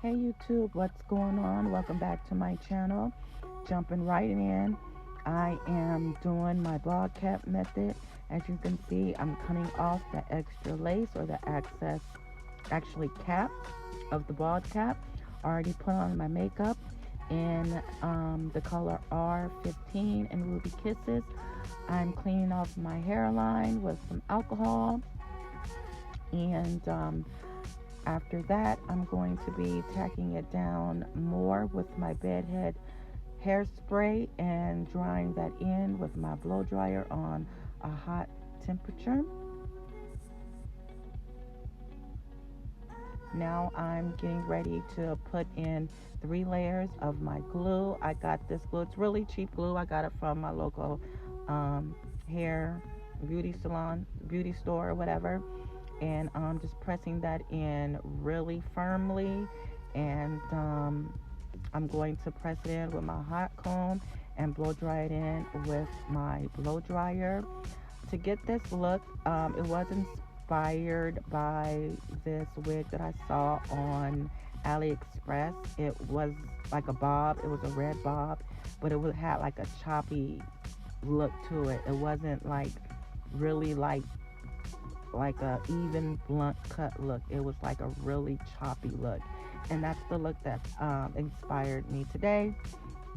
Hey YouTube, what's going on? Welcome back to my channel. Jumping right in. I am doing my bob cap method. As you can see, I'm cutting off the extra lace or the excess cap of the bob cap. Already put on my makeup in the color R15 and Ruby Kisses. I'm cleaning off my hairline with some alcohol, and after that, I'm going to be tacking it down more with my bedhead hairspray and drying that in with my blow dryer on a hot temperature. Now I'm getting ready to put in 3 layers of my glue. I got this glue. It's really cheap glue. I got it from my local hair beauty salon, beauty store, or whatever. And I'm just pressing that in really firmly, and I'm going to press it in with my hot comb and blow dry it in with my blow dryer. To get this look, it was inspired by this wig that I saw on Aliexpress. It was like a bob. It was a red bob, but it had like a choppy look to it. It wasn't like really like a even blunt cut look. It was like a really choppy look, and that's the look that inspired me today.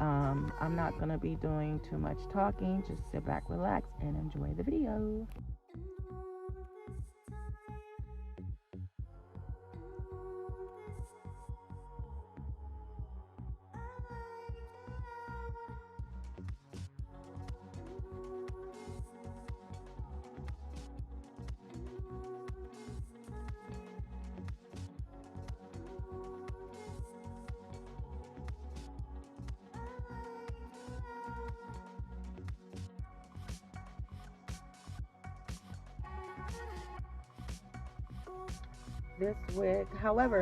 I'm not gonna be doing too much talking. Just sit back, relax, and enjoy the video.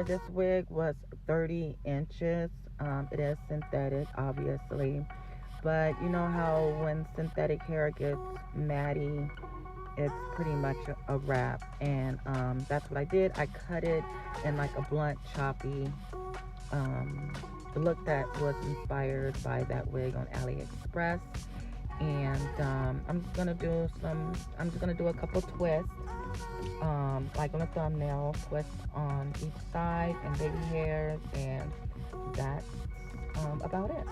This wig was 30 inches. It is synthetic, obviously, but you know how when synthetic hair gets matty, it's pretty much a wrap. And that's what I did. I cut it in like a blunt, choppy look that was inspired by that wig on Aliexpress. And I'm just gonna do a couple twists, like on a thumbnail, twist on each side and baby hairs, and that's about it.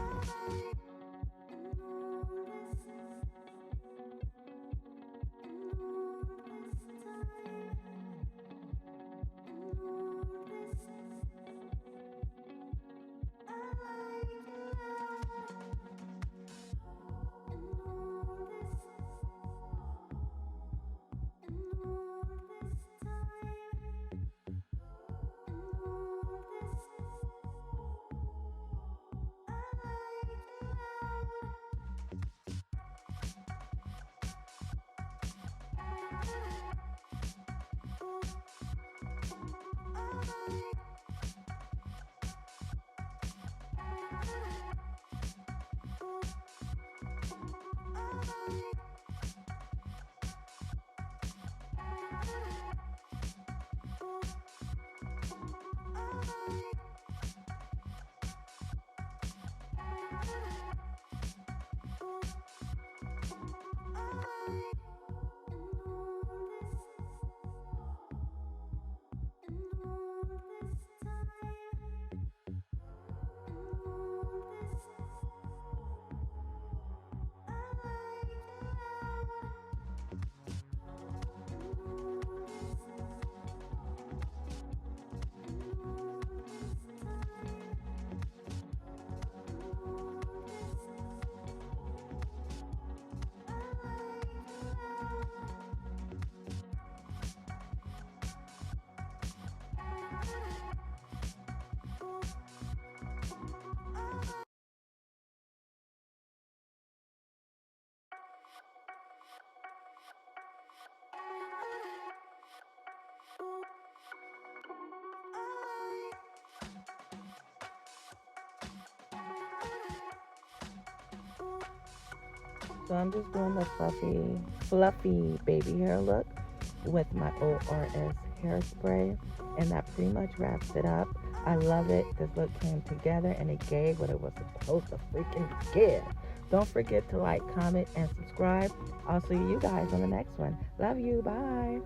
So I'm just doing the fluffy baby hair look with my ORS hairspray, and that pretty much wraps it up. I love it. This look came together and it gave what it was supposed to freaking give. Don't forget to like, comment, and subscribe. I'll see you guys on the next one. Love you. Bye.